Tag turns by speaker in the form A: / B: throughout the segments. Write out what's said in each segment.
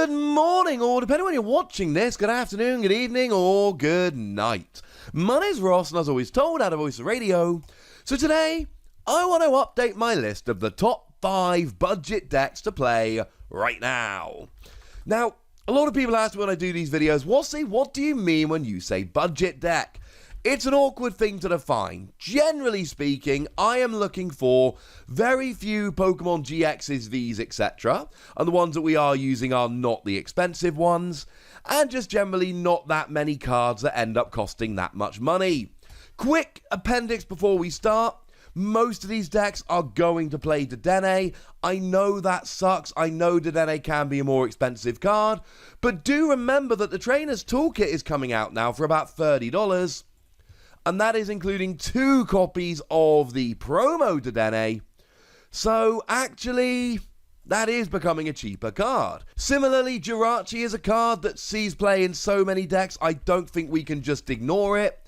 A: Good morning, or depending on when you're watching this, good afternoon, good evening, or good night. My name's Ross, and as always told, out of Voice of Radio. So today, I want to update my list of the top 5 budget decks to play right now. Now, a lot of people ask me when I do these videos, Wassy, what do you mean when you say budget deck? It's an awkward thing to define. Generally speaking, I am looking for very few Pokemon GXs, Vs, etc. And the ones that we are using are not the expensive ones. And just generally not that many cards that end up costing that much money. Quick appendix before we start. Most of these decks are going to play Dedenne. I know that sucks. I know Dedenne can be a more expensive card. But do remember that the Trainer's Toolkit is coming out now for about $30. And that is including 2 copies of the promo Dedenne. So actually, that is becoming a cheaper card. Similarly, Jirachi is a card that sees play in so many decks, I don't think we can just ignore it.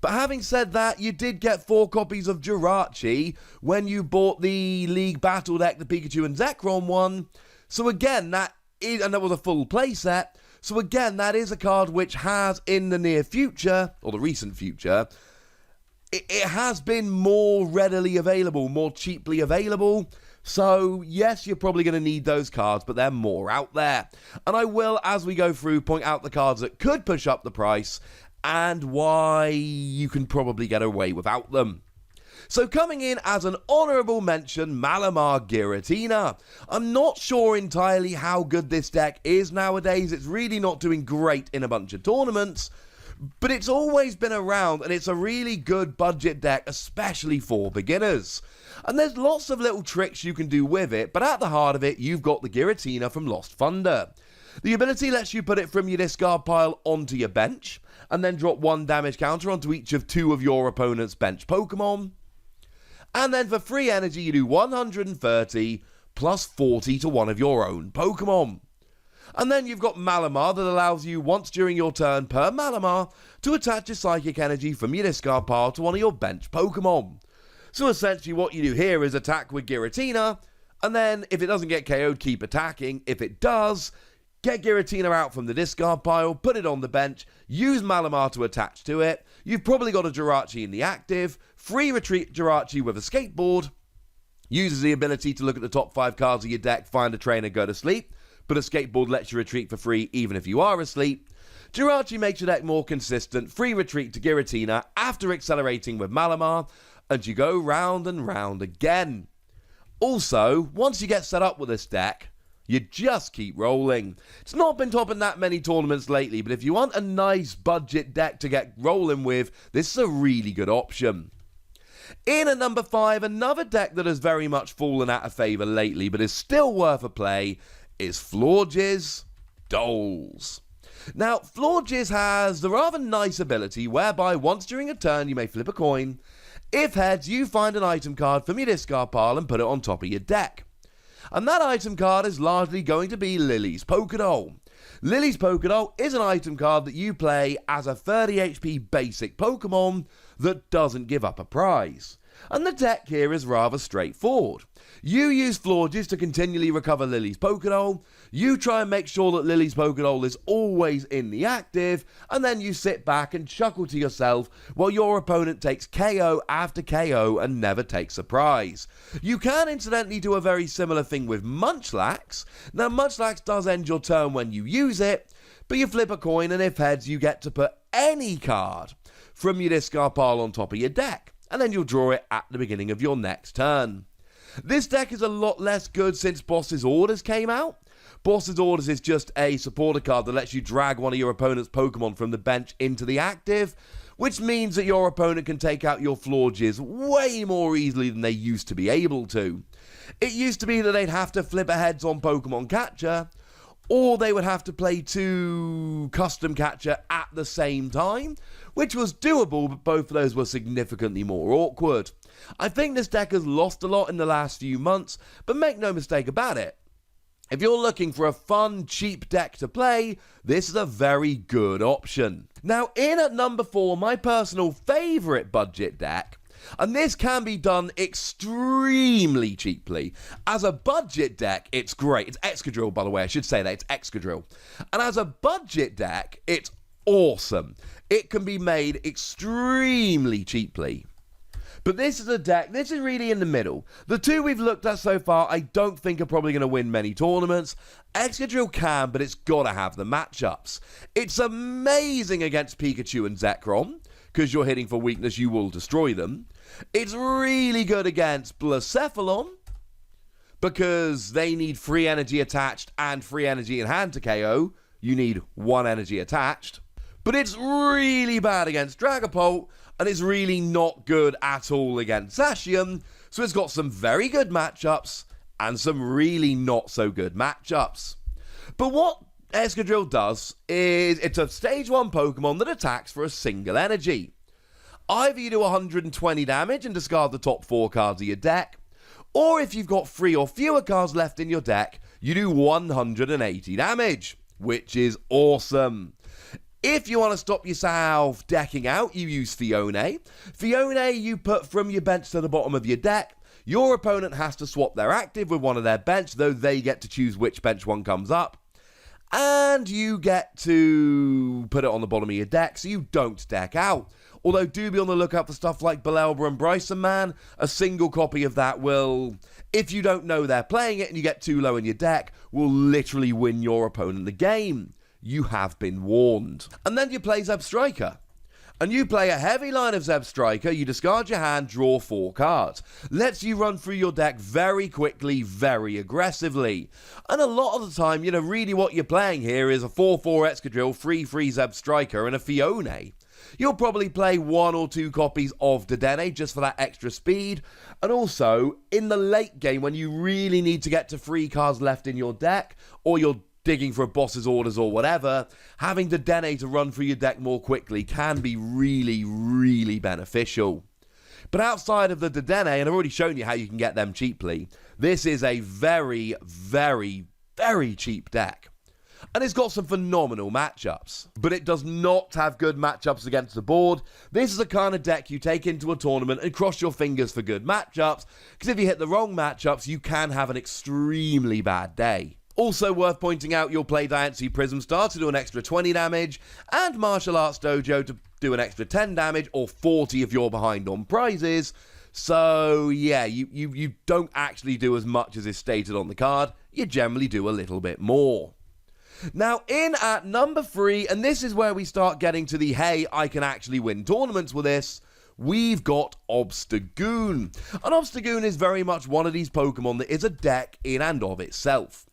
A: But having said that, you did get 4 copies of Jirachi when you bought the League Battle deck, the Pikachu and Zekrom one. So again, that was a full playset. So again, that is a card which has, in the near future, or the recent future, it has been more readily available, more cheaply available. So yes, you're probably going to need those cards, but they're more out there. And I will, as we go through, point out the cards that could push up the price and why you can probably get away without them. So coming in as an honourable mention, Malamar Giratina. I'm not sure entirely how good this deck is nowadays. It's really not doing great in a bunch of tournaments, but it's always been around and it's a really good budget deck, especially for beginners. And there's lots of little tricks you can do with it, but at the heart of it, you've got the Giratina from Lost Thunder. The ability lets you put it from your discard pile onto your bench, and then drop 1 damage counter onto each of 2 of your opponent's bench Pokemon. And then for free energy, you do 130 plus 40 to one of your own Pokemon. And then you've got Malamar that allows you once during your turn per Malamar to attach a psychic energy from your discard pile to one of your bench Pokemon. So essentially what you do here is attack with Giratina, and then if it doesn't get KO'd, keep attacking. If it does, get Giratina out from the discard pile, put it on the bench, use Malamar to attach to it. You've probably got a Jirachi in the active. Free retreat Jirachi with a skateboard. Uses the ability to look at the top 5 cards of your deck, find a trainer, go to sleep. But a skateboard lets you retreat for free even if you are asleep. Jirachi makes your deck more consistent. Free retreat to Giratina after accelerating with Malamar. And you go round and round again. Also, once you get set up with this deck, you just keep rolling. It's not been topping that many tournaments lately, but if you want a nice budget deck to get rolling with, this is a really good option. In at number 5, another deck that has very much fallen out of favour lately, but is still worth a play, is Florges Dolls. Now, Florges has the rather nice ability whereby once during a turn you may flip a coin. If heads, you find an item card from your discard pile and put it on top of your deck. And that item card is largely going to be Lily's Pokédoll. Lily's Pokédoll is an item card that you play as a 30 HP basic Pokemon that doesn't give up a prize. And the deck here is rather straightforward. You use Florges to continually recover Lily's Pokédoll, you try and make sure that Lily's Pokédoll is always in the active, and then you sit back and chuckle to yourself while your opponent takes KO after KO and never takes a prize. You can incidentally do a very similar thing with Munchlax. Now Munchlax does end your turn when you use it, but you flip a coin and if heads you get to put any card from your discard pile on top of your deck, and then you'll draw it at the beginning of your next turn. This deck is a lot less good since Boss's Orders came out. Boss's Orders is just a supporter card that lets you drag one of your opponent's Pokemon from the bench into the active, which means that your opponent can take out your Florges way more easily than they used to be able to. It used to be that they'd have to flip aheads on Pokemon Catcher, or they would have to play 2 custom Catcher at the same time, which was doable, but both of those were significantly more awkward. I think this deck has lost a lot in the last few months, but make no mistake about it. If you're looking for a fun, cheap deck to play, this is a very good option. Now, in at number 4, my personal favourite budget deck, And this can be done extremely cheaply. As a budget deck, it's great. It's Excadrill, by the way. I should say that. It's Excadrill. And as a budget deck, it's awesome. It can be made extremely cheaply. But this is a deck, this is really in the middle. The two we've looked at so far, I don't think are probably going to win many tournaments. Excadrill can, but it's got to have the matchups. It's amazing against Pikachu and Zekrom, because you're hitting for weakness, you will destroy them. It's really good against Blacephalon, because they need free energy attached and free energy in hand to KO. You need one energy attached. But it's really bad against Dragapult, and it's really not good at all against Zacian, so it's got some very good matchups and some really not so good matchups. But what Excadrill does is it's a stage 1 Pokemon that attacks for a single energy. Either you do 120 damage and discard the top 4 cards of your deck, or if you've got 3 or fewer cards left in your deck, you do 180 damage, which is awesome. If you want to stop yourself decking out, you use Fione. Fione you put from your bench to the bottom of your deck. Your opponent has to swap their active with one of their bench, though they get to choose which bench one comes up. And you get to put it on the bottom of your deck, so you don't deck out. Although do be on the lookout for stuff like Belelba and Bryson Man. A single copy of that will, if you don't know they're playing it and you get too low in your deck, will literally win your opponent the game. You have been warned. And then you play Zebstrika. And you play a heavy line of Zebstrika, you discard your hand, draw 4 cards. Lets you run through your deck very quickly, very aggressively. And a lot of the time, really what you're playing here is a 4-4 Excadrill, 3-3 Zebstrika, and a Fione. You'll probably play 1 or 2 copies of Dedenne just for that extra speed. And also, in the late game, when you really need to get to 3 cards left in your deck, or you're digging for a boss's orders or whatever, having Dedenne to run through your deck more quickly can be really, really beneficial. But outside of the Dedenne, and I've already shown you how you can get them cheaply, this is a very, very, very cheap deck. And it's got some phenomenal matchups. But it does not have good matchups against the board. This is the kind of deck you take into a tournament and cross your fingers for good matchups, because if you hit the wrong matchups, you can have an extremely bad day. Also worth pointing out, you'll play Diancie Prism Star to do an extra 20 damage, and Martial Arts Dojo to do an extra 10 damage, or 40 if you're behind on prizes. So yeah, you don't actually do as much as is stated on the card, you generally do a little bit more. Now in at number 3, and this is where we start getting to the hey, I can actually win tournaments with this, we've got Obstagoon. And Obstagoon is very much one of these Pokemon that is a deck in and of itself.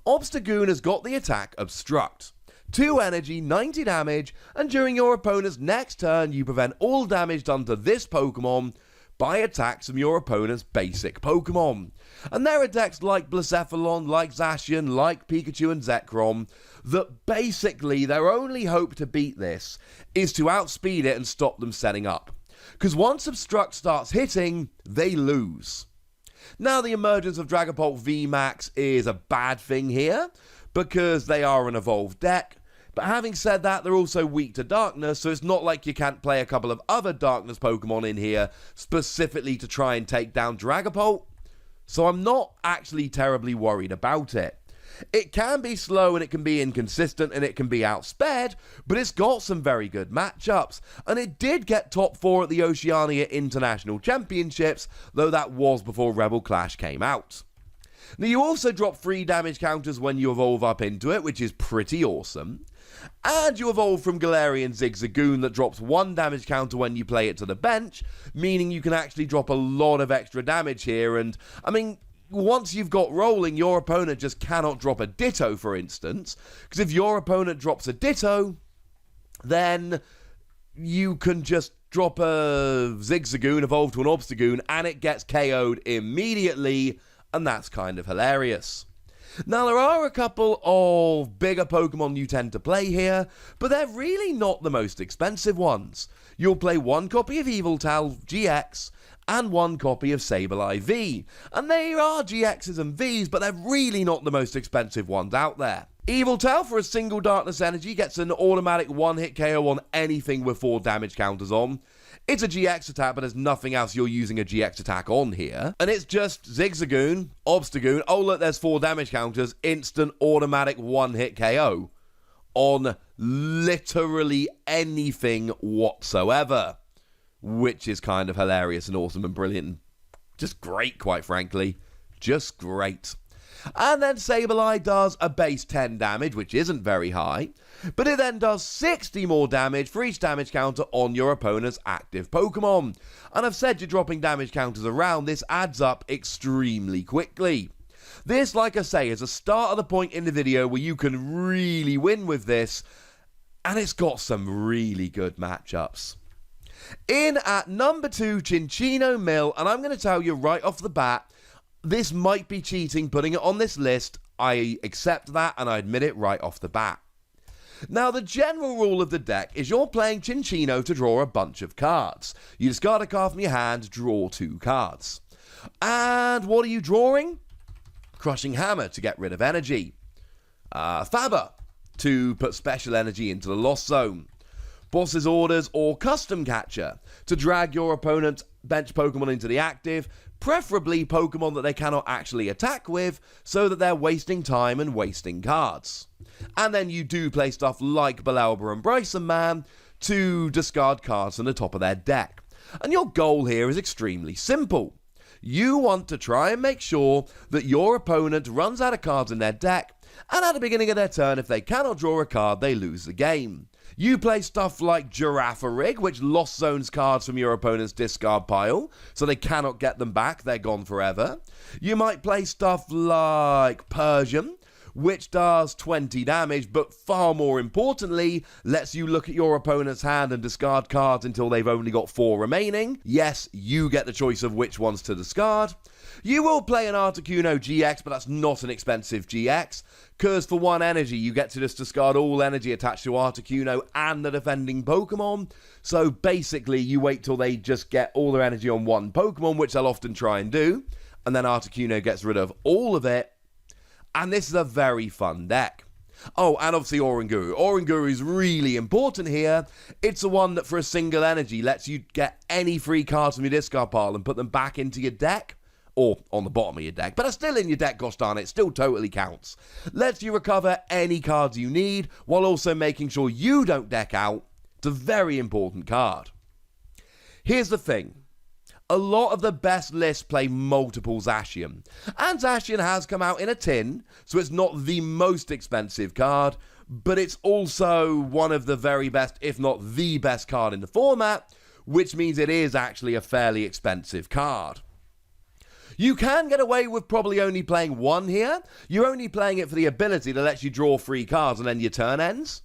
A: Obstagoon has got the attack Obstruct. 2 energy, 90 damage, and during your opponent's next turn, you prevent all damage done to this Pokemon by attacks from your opponent's basic Pokemon. And there are decks like Blacephalon, like Zacian, like Pikachu and Zekrom, that basically their only hope to beat this is to outspeed it and stop them setting up. Because once Obstruct starts hitting, they lose. Now, the emergence of Dragapult VMAX is a bad thing here, because they are an evolved deck. But having said that, they're also weak to Darkness, so it's not like you can't play a couple of other Darkness Pokemon in here, specifically to try and take down Dragapult. So I'm not actually terribly worried about it. It can be slow and it can be inconsistent and it can be outsped, but it's got some very good matchups. And it did get top 4 at the Oceania International Championships, though that was before Rebel Clash came out. Now you also drop 3 damage counters when you evolve up into it, which is pretty awesome. And you evolve from Galarian Zigzagoon that drops 1 damage counter when you play it to the bench, meaning you can actually drop a lot of extra damage here. And I mean, once you've got rolling, your opponent just cannot drop a Ditto, for instance, because if your opponent drops a Ditto, then you can just drop a Zigzagoon, evolve to an Obstagoon, and it gets KO'd immediately, and that's kind of hilarious. Now, there are a couple of bigger Pokemon you tend to play here, but they're really not the most expensive ones. You'll play 1 copy of Yveltal GX, and 1 copy of Sableye V. And they are GXs and Vs, but they're really not the most expensive ones out there. Yveltal, for a single Darkness Energy, gets an automatic 1-hit KO on anything with 4 damage counters on. It's a GX attack, but there's nothing else you're using a GX attack on here. And it's just Zigzagoon, Obstagoon. Oh, look, there's 4 damage counters. Instant automatic one-hit KO on literally anything whatsoever, which is kind of hilarious and awesome and brilliant and just great, quite frankly. Just great. And then Sableye does a base 10 damage, which isn't very high, but it then does 60 more damage for each damage counter on your opponent's active Pokemon. And I've said you're dropping damage counters around, this adds up extremely quickly. This, like I say, is a start of the point in the video where you can really win with this, and it's got some really good matchups. In at number 2, Cinccino Mill, and I'm going to tell you right off the bat, this might be cheating putting it on this list. I accept that and I admit it right off the bat. Now, the general rule of the deck is you're playing Cinccino to draw a bunch of cards. You discard a card from your hand, draw 2 cards. And what are you drawing? Crushing Hammer to get rid of energy. Faber to put special energy into the Lost Zone. Boss's Orders or Custom Catcher to drag your opponent's bench Pokemon into the active, preferably Pokemon that they cannot actually attack with, so that they're wasting time and wasting cards. And then you do play stuff like Balelba and Bryson Man to discard cards from the top of their deck. And your goal here is extremely simple. You want to try and make sure that your opponent runs out of cards in their deck, and at the beginning of their turn, if they cannot draw a card, they lose the game. You play stuff like Girafarig, which lost zones cards from your opponent's discard pile, so they cannot get them back, they're gone forever. You might play stuff like Persian, which does 20 damage, but far more importantly, lets you look at your opponent's hand and discard cards until they've only got 4 remaining. Yes, you get the choice of which ones to discard. You will play an Articuno GX, but that's not an expensive GX, because for 1 energy, you get to just discard all energy attached to Articuno and the defending Pokemon. So basically, you wait till they just get all their energy on 1 Pokemon, which they'll often try and do, and then Articuno gets rid of all of it. And this is a very fun deck. Oh, and obviously Oranguru. Oranguru is really important here. It's the one that for a single energy lets you get any free cards from your discard pile and put them back into your deck. Or on the bottom of your deck. But they're still in your deck, gosh darn it. Still totally counts. Lets you recover any cards you need, while also making sure you don't deck out. It's a very important card. Here's the thing. A lot of the best lists play multiple Zacian. And Zacian has come out in a tin, so it's not the most expensive card, but it's also one of the very best, if not the best card in the format, which means it is actually a fairly expensive card. You can get away with probably only playing 1 here. You're only playing it for the ability that lets you draw 3 cards and then your turn ends.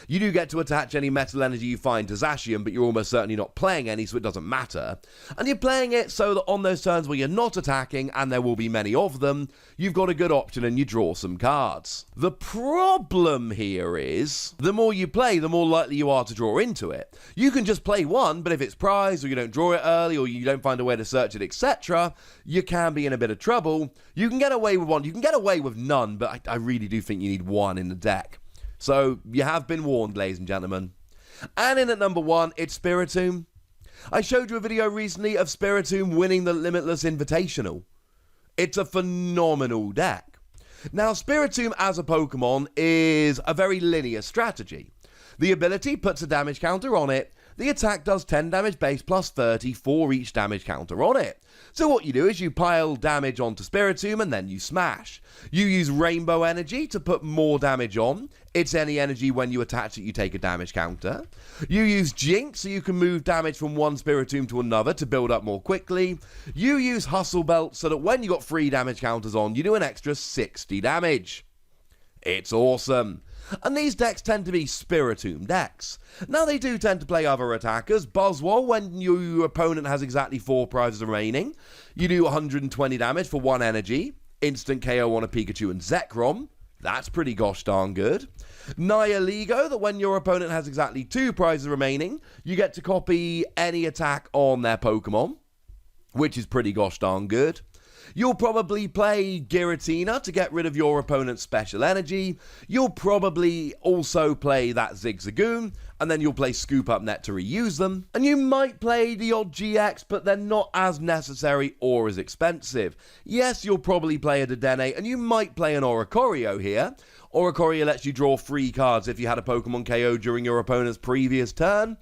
A: You do get to attach any metal energy you find to Zacian, but you're almost certainly not playing any, so it doesn't matter. And you're playing it so that on those turns where you're not attacking, and there will be many of them, you've got a good option and you draw some cards. The problem here is, the more you play, the more likely you are to draw into it. You can just play 1, but if it's prized, or you don't draw it early, or you don't find a way to search it, etc., you can be in a bit of trouble. You can get away with 1, you can get away with none, but I really do think you need 1 in the deck. So, you have been warned, ladies and gentlemen. And in at number 1, it's Spiritomb. I showed you a video recently of Spiritomb winning the Limitless Invitational. It's a phenomenal deck. Now, Spiritomb as a Pokemon is a very linear strategy. The ability puts a damage counter on it. The attack does 10 damage base plus 30 for each damage counter on it. So what you do is you pile damage onto Spiritomb and then you smash. You use Rainbow Energy to put more damage on. It's any energy when you attach it, you take a damage counter. You use Jinx so you can move damage from one Spiritomb to another to build up more quickly. You use Hustle Belt so that when you got 3 damage counters on, you do an extra 60 damage. It's awesome. And these decks tend to be Spiritomb decks. Now they do tend to play other attackers. Buzzwole, when your opponent has exactly 4 prizes remaining, you do 120 damage for 1 energy. Instant KO on a Pikachu and Zekrom. That's pretty gosh darn good. Nihilego, that when your opponent has exactly 2 prizes remaining, you get to copy any attack on their Pokemon, which is pretty gosh darn good. You'll probably play Giratina to get rid of your opponent's special energy. You'll probably also play that Zigzagoon, and then you'll play Scoop Up Net to reuse them. And you might play the odd GX, but they're not as necessary or as expensive. Yes, you'll probably play a Dedenne, and you might play an Oricorio here. Oricorio lets you draw 3 cards if you had a Pokemon KO during your opponent's previous turn.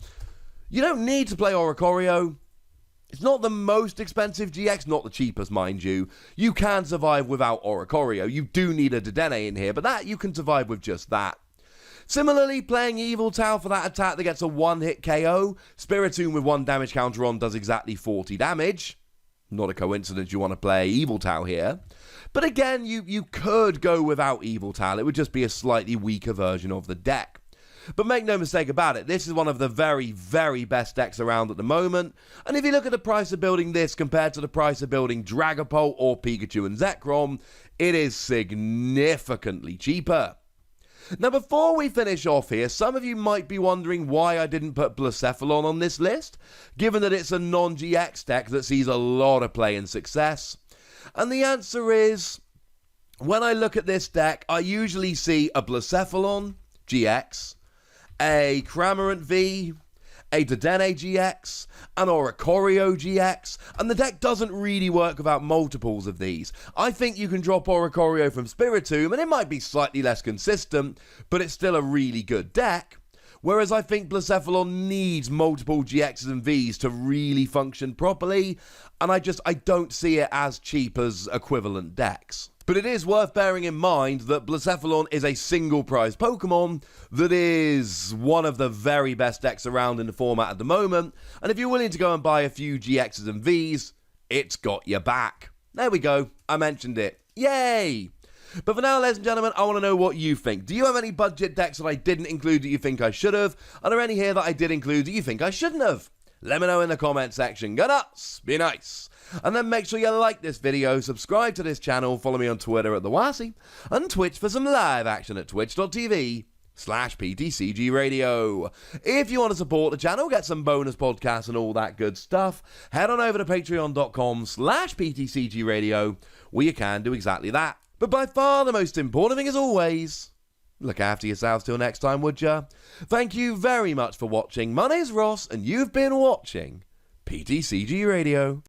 A: You don't need to play Oricorio. It's not the most expensive GX, not the cheapest, mind you. You can survive without Oricorio. You do need a Dedenne in here, but that you can survive with just that. Similarly, playing Yveltal for that attack that gets a 1-hit KO. Spiritomb with 1 damage counter on does exactly 40 damage. Not a coincidence you want to play Yveltal here. But again, you could go without Yveltal. It would just be a slightly weaker version of the deck. But make no mistake about it, this is one of the very, very best decks around at the moment. And if you look at the price of building this compared to the price of building Dragapult or Pikachu and Zekrom, it is significantly cheaper. Now, before we finish off here, some of you might be wondering why I didn't put Blacephalon on this list, given that it's a non-GX deck that sees a lot of play and success. And the answer is, when I look at this deck, I usually see a Blacephalon GX, a Cramorant V, a Dedenne GX, an Oricorio GX, and the deck doesn't really work without multiples of these. I think you can drop Oricorio from Spiritomb, and it might be slightly less consistent, but it's still a really good deck. Whereas I think Blacephalon needs multiple GXs and Vs to really function properly, and I don't see it as cheap as equivalent decks. But it is worth bearing in mind that Blacephalon is a single prize Pokemon that is one of the very best decks around in the format at the moment, and if you're willing to go and buy a few GXs and Vs, it's got your back. There we go, I mentioned it. Yay! But for now, ladies and gentlemen, I want to know what you think. Do you have any budget decks that I didn't include that you think I should have? Are there any here that I did include that you think I shouldn't have? Let me know in the comment section. Go nuts, be nice. And then make sure you like this video, subscribe to this channel, follow me on Twitter at TheWassy, and Twitch for some live action at twitch.tv/PTCGRadio. If you want to support the channel, get some bonus podcasts and all that good stuff, head on over to patreon.com/PTCGRadio, where you can do exactly that. But by far the most important thing, as always, look after yourselves till next time, would ya? Thank you very much for watching. My name's Ross, and you've been watching PTCG Radio.